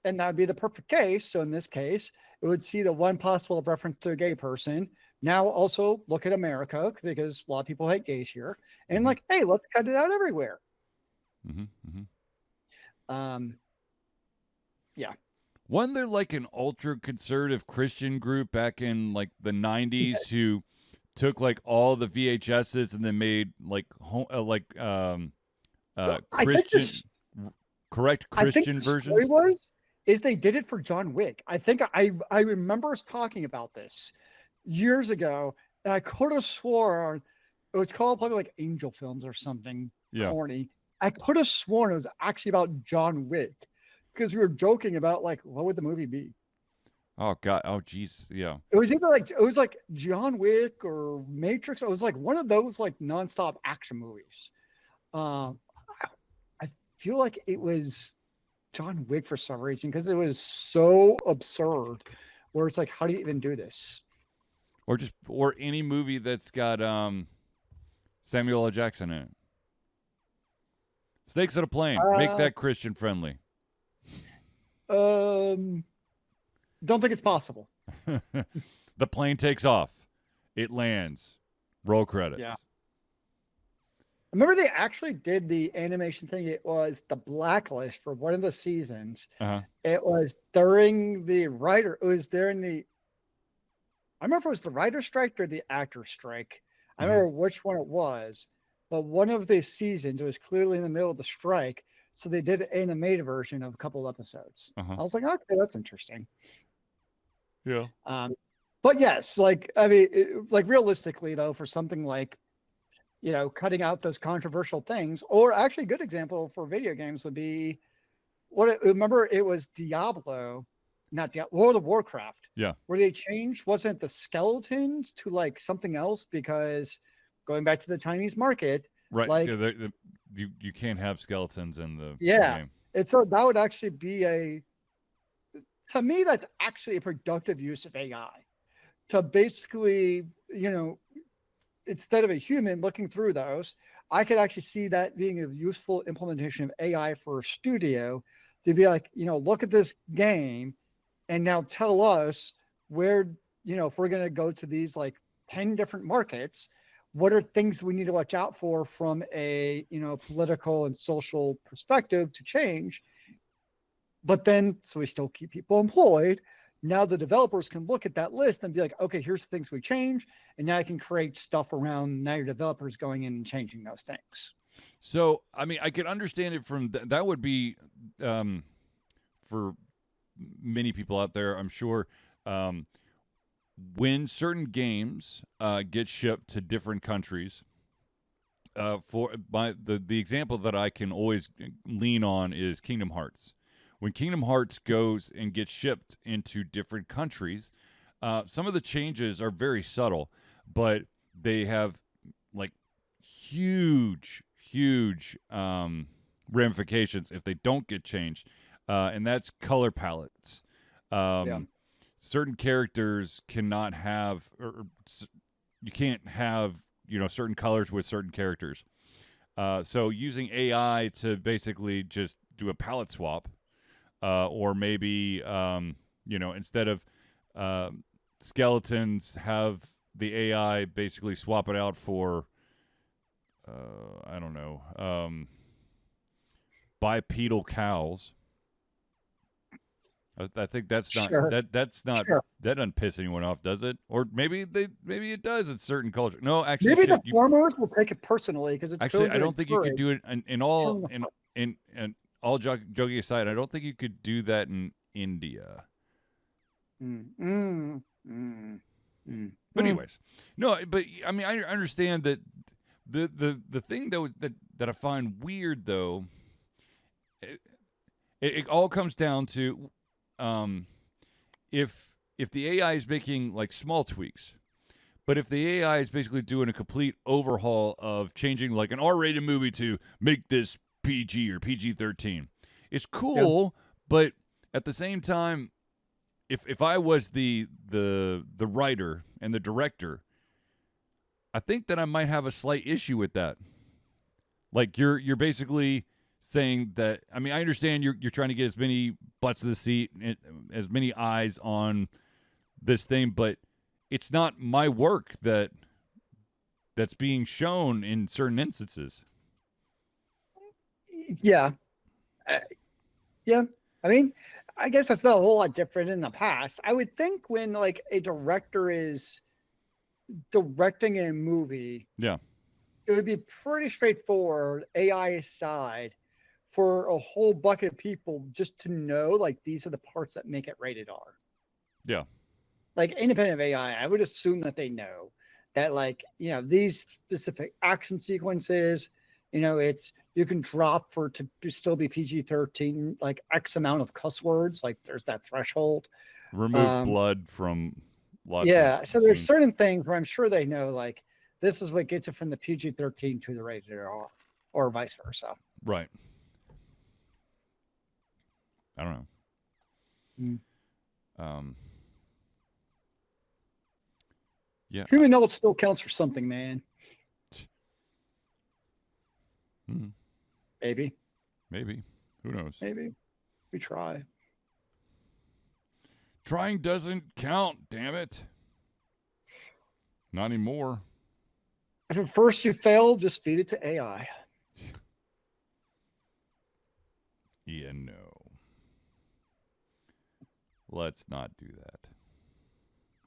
that would be the perfect case. So in this case, it would see the one possible reference to a gay person. Now also look at America, because a lot of people hate gays here. And like, hey, let's cut it out everywhere. Mm-hmm. Mm-hmm. Yeah. Wasn't there like an ultra conservative Christian group back in like the 90s who took like all the VHSs and then made like Christian correct Christian versions? They did it for John Wick. I think I remember us talking about this years ago, and I could have sworn it was called probably like Angel Films or something corny. I could have sworn it was actually about John Wick, because we were joking about like, what would the movie be? Oh God! Oh jeez! Yeah. It was either like John Wick or Matrix. It was like one of those like nonstop action movies. I feel like it was John Wick for some reason, because it was so absurd. Where it's like, how do you even do this? Or any movie that's got Samuel L. Jackson in it. Snakes on a Plane. Make that Christian friendly. Don't think it's possible. The plane takes off. It lands. Roll credits. Yeah. I remember they actually did the animation thing. It was the Blacklist for one of the seasons. It was during the writer. It was during the. I remember if it was the writer strike or the actor strike. I remember which one it was, but one of the seasons, it was clearly in the middle of the strike. So they did an animated version of a couple of episodes. I was like, okay, that's interesting. Yeah. But yes, like, I mean, like realistically though, for something like, cutting out those controversial things, or actually a good example for video games would be remember it was World of Warcraft. Yeah. Where they changed, wasn't the skeletons to like something else, because going back to the Chinese market, right? Like you can't have skeletons in the game. And so that would actually be to me, that's actually a productive use of AI to basically, instead of a human looking through those, I could actually see that being a useful implementation of AI for a studio to be like, look at this game and now tell us where, if we're going to go to these like 10 different markets, what are things we need to watch out for from a, political and social perspective to change. But then, so we still keep people employed. Now the developers can look at that list and be like, okay, here's the things we change. And now I can create stuff around now your developers going in and changing those things. So, I mean, I could understand it from that would be for many people out there, I'm sure, when certain games get shipped to different countries. The example that I can always lean on is Kingdom Hearts. When Kingdom Hearts goes and gets shipped into different countries, some of the changes are very subtle, but they have like huge ramifications if they don't get changed, and that's color palettes. Certain characters cannot have, or you can't have, certain colors with certain characters. So using AI to basically just do a palette swap, or maybe, instead of skeletons, have the AI basically swap it out for I don't know, bipedal cows. I think that's not Sure. that's not Sure. that doesn't piss anyone off, does it? Or maybe it does in certain culture. No, actually, Maybe the shit. You farmers will take it personally because it's actually, going I to don't think you could encourage do it in all killing the crops. in all joking aside. I don't think you could do that in India. Mm, mm, mm, But anyways, no. But I mean, I understand that the thing though that I find weird though, it, it all comes down to, um, if the AI is making like small tweaks, but if the AI is basically doing a complete overhaul of changing like an R-rated movie to make this PG or PG-13, it's Yeah. cool, but at the same time, if I was the writer and the director, I think that I might have a slight issue with that. Like you're basically saying that. I mean, I understand you're trying to get as many butts to the seat, and as many eyes on this thing, but it's not my work that's being shown in certain instances. Yeah. Uh, yeah. I mean, I guess that's not a whole lot different in the past. I would think when like a director is directing a movie, Yeah, it would be pretty straightforward, AI aside, for a whole bucket of people just to know like these are the parts that make it rated R. yeah, Like independent of AI, I would assume that they know that like, these specific action sequences, it's you can drop for to still be PG-13, like X amount of cuss words, like there's that threshold. remove Um, blood from lots of yeah, so there's scenes. certain things where I'm sure they know like this is what gets it from the PG-13 to the rated R, or vice versa. Right. I don't know. Mm. Um, yeah. Human knowledge still counts for something, man. Maybe, Maybe. Who knows? maybe we try. Trying doesn't count, damn it. Not anymore. If at first you fail, just feed it to AI. Yeah, no. Let's not do that.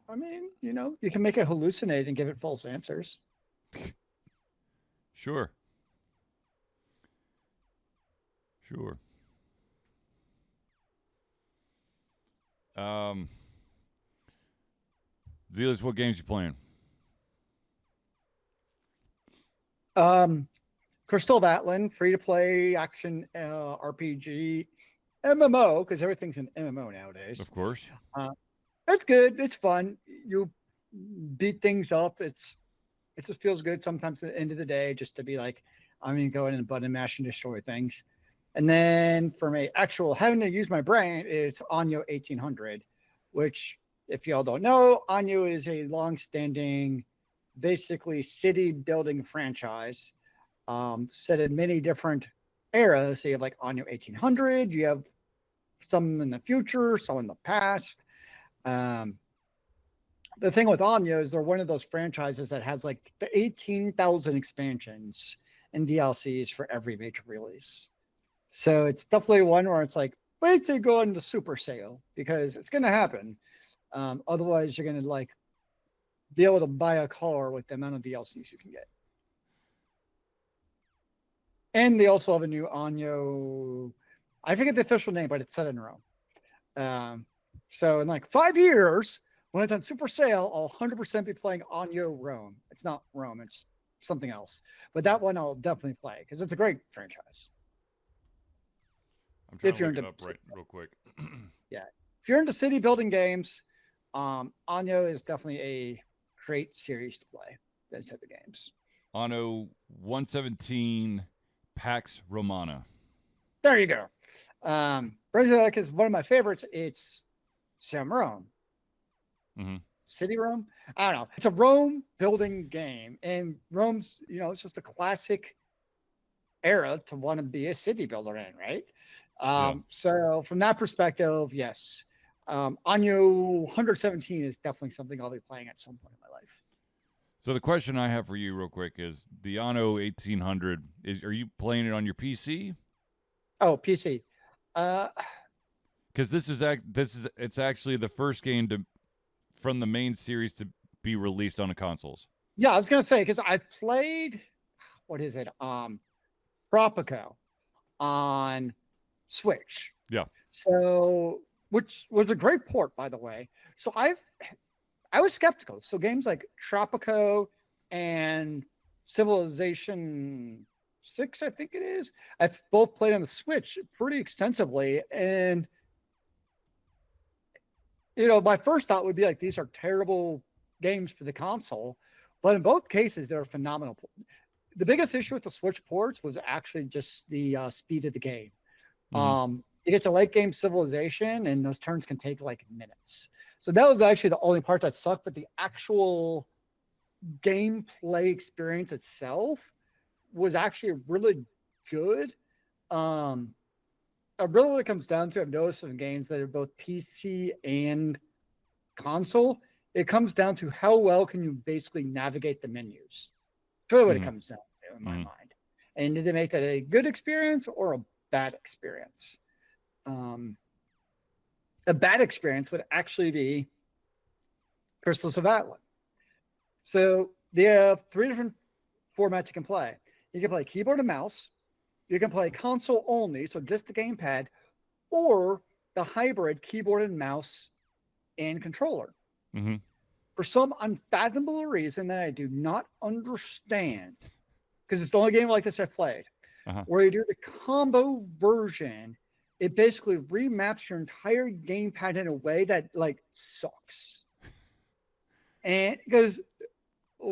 I mean, you can make it hallucinate and give it false answers. Sure. Sure. Zealeus, what games you playing? Crystal of Atlan, free to play action RPG, MMO, because everything's an MMO nowadays. Of course. It's good. It's fun. You beat things up. It just feels good sometimes at the end of the day, just to be like, I'm going to go in and button mash and destroy things. And then for me, actual having to use my brain, it's Anyo 1800, which, if y'all don't know, Anyo is a long-standing, basically city building franchise, set in many different eras. So you have like Anyo 1800, you have some in the future, some in the past. The thing with Anyo is they're one of those franchises that has like the 18,000 expansions and DLCs for every major release. So it's definitely one where it's like, wait to go into super sale because it's going to happen. Otherwise, you're going to like be able to buy a car with the amount of DLCs you can get. And they also have a new Anyo. I forget the official name, but it's set in Rome. So in like 5 years, when it's on super sale, I'll 100% be playing Anyo Rome. It's not Rome, it's something else. But that one I'll definitely play because it's a great franchise. I'm trying to look it up real quick. Yeah. If you're into city building games, Anyo is definitely a great series to play, those type of games. Anno 117 Pax Romana. There you go. Bergerac is one of my favorites. It's Sam Rome. Mm-hmm. City Rome? I don't know. It's a Rome building game. And Rome's, it's just a classic era to want to be a city builder in, right? So from that perspective, yes. Anyo 117 is definitely something I'll be playing at some point in my life. So the question I have for you, real quick, is the Anno 1800. Are you playing it on your PC? Oh, PC. Uh, Because it's actually the first game from the main series to be released on the consoles. yeah, I was gonna say because I've played what is it? Tropico on Switch. Yeah. So, which was a great port, by the way. So I was skeptical. So games like Tropico and Civilization 6, I think it is, I've both played on the Switch pretty extensively. And, my first thought would be like, these are terrible games for the console. But in both cases, they're phenomenal. The biggest issue with the Switch ports was actually just the speed of the game. You get to late game Civilization, and those turns can take like minutes. So that was actually the only part that sucked, but the actual gameplay experience itself was actually really good. Really what it comes down to, I've noticed in games that are both PC and console, it comes down to how well can you basically navigate the menus. That's really what it comes down to in my mind. And did they make that a good experience or a bad experience? A bad experience would actually be Crystals of Atlan. So they have 3 different formats you can play. You can play keyboard and mouse. You can play console only, so just the gamepad, or the hybrid keyboard and mouse and controller. For some unfathomable reason that I do not understand, because it's the only game like this I've played, where you do the combo version, it basically remaps your entire gamepad in a way that like sucks. And because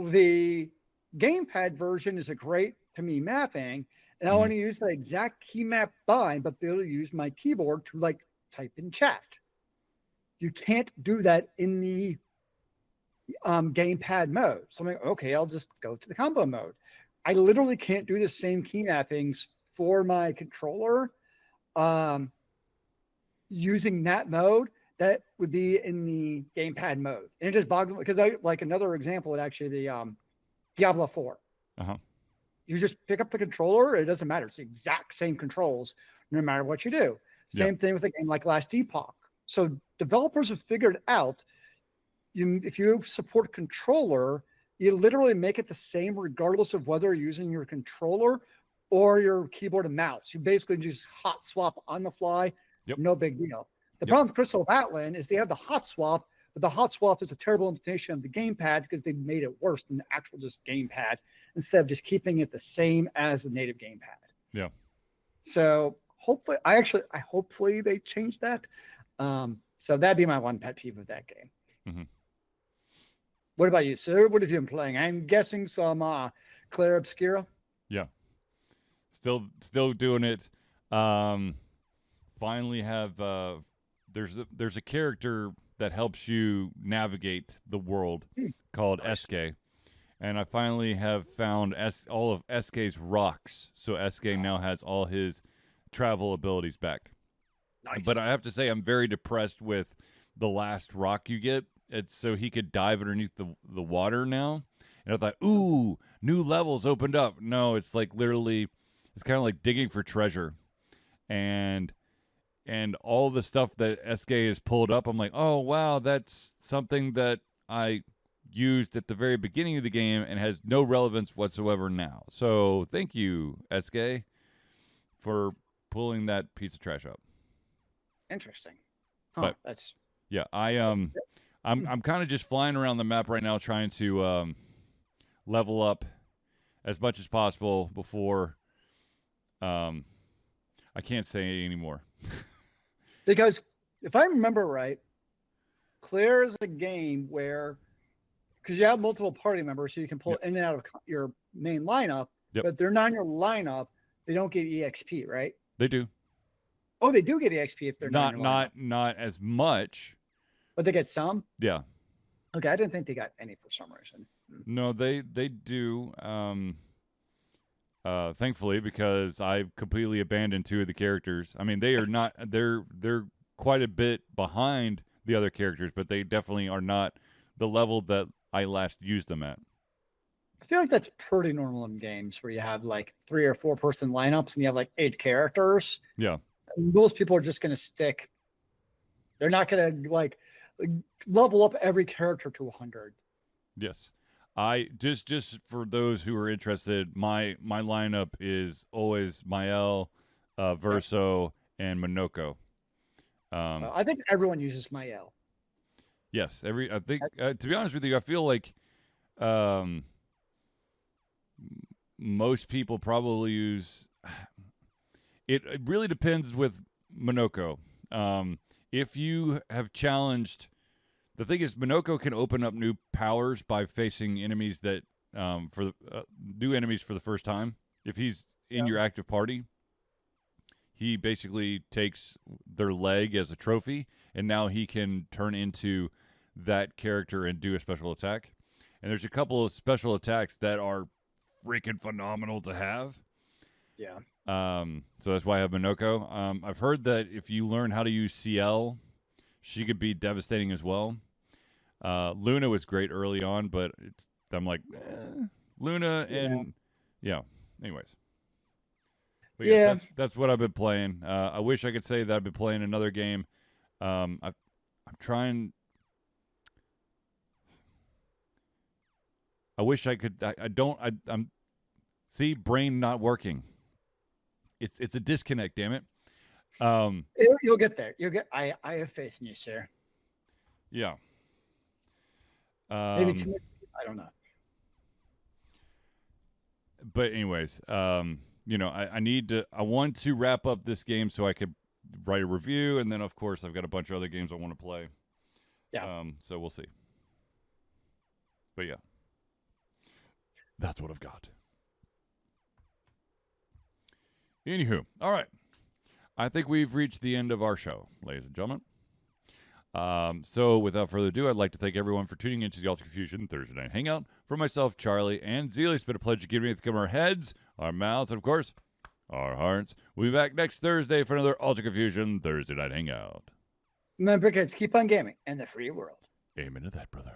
the gamepad version is a great, to me, mapping, and I want to use the exact key map bind, but be able to use my keyboard to like type in chat. You can't do that in the gamepad mode. So I'm like, okay, I'll just go to the combo mode. I literally can't do the same key mappings for my controller using that mode that would be in the gamepad mode. And it just boggles, because I like another example would actually be Diablo 4. You just pick up the controller, it doesn't matter. It's the exact same controls no matter what you do. Same thing with a game like Last Epoch. So developers have figured out if you support controller, you literally make it the same regardless of whether you're using your controller or your keyboard and mouse. You basically just hot swap on the fly. No big deal. The problem with Crystal of Atlan is they have the hot swap, but the hot swap is a terrible implementation of the gamepad because they made it worse than the actual just gamepad instead of just keeping it the same as the native gamepad. So hopefully, hopefully they change that. So that'd be my one pet peeve of that game. What about you, sir? What have you been playing? I'm guessing some Claire Obscura. Yeah. Still doing it. Finally have there's a character that helps you navigate the world called SK. And I finally have found all of SK's rocks. So SK now has all his travel abilities back. But I have to say I'm very depressed with the last rock you get. It's so he could dive underneath the water now. And I thought, ooh, new levels opened up. No, it's like literally, it's kind of like digging for treasure. And all the stuff that SK has pulled up, I'm like, oh, wow, that's something that I used at the very beginning of the game and has no relevance whatsoever now. So thank you, SK, for pulling that piece of trash up. Interesting. But that's I'm kind of just flying around the map right now trying to level up as much as possible before I can't say anymore. Because if I remember right, Claire is a game where, because you have multiple party members, so you can pull in and out of your main lineup, but if they're not in your lineup, they don't get EXP, right? They do. Oh, they do get EXP if they're not in your lineup. Not as much. But they get some? Yeah. Okay, I didn't think they got any for some reason. No, they do. Thankfully, because I've completely abandoned 2 of the characters. I mean, they are not. They're quite a bit behind the other characters, but they definitely are not the level that I last used them at. feel like that's pretty normal in games where you have like 3 or 4 person lineups and you have like 8 characters. Yeah. And most people are just going to stick. They're not going to like level up every character to 100. Yes. I just for those who are interested, my lineup is always Mael, Verso, and Monoko. I think everyone uses Mael. Yes, I think to be honest with you, I feel like most people probably use it. It really depends with Monoko. If you have challenged, the thing is, Monoko can open up new powers by facing enemies that new enemies for the first time. If he's in your active party, he basically takes their leg as a trophy, and now he can turn into that character and do a special attack. And there's a couple of special attacks that are freaking phenomenal to have. Yeah. So that's why I have Monoko. I've heard that if you learn how to use CL, she could be devastating as well. Luna was great early on, but I'm like, Luna and anyways. But that's what I've been playing. I wish I could say that I've been playing another game. I'm trying. I wish I could. I don't. I'm. See, brain not working. It's a disconnect. Damn it. You'll get there. You'll get. I have faith in you, sir. Yeah. Maybe too much. I don't know. But anyways, I need to. I want to wrap up this game so I could write a review, and then of course I've got a bunch of other games I want to play. Yeah. So we'll see. But yeah, that's what I've got. Anywho, all right. I think we've reached the end of our show, ladies and gentlemen. So without further ado, I'd like to thank everyone for tuning into the Ultra Confusion Thursday Night Hangout. For myself, Charlie, and Zealeus, it's been a pleasure giving you our heads, our mouths, and of course, our hearts. We'll be back next Thursday for another Ultra Confusion Thursday Night Hangout. Remember, kids, keep on gaming in the free world. Amen to that, brother.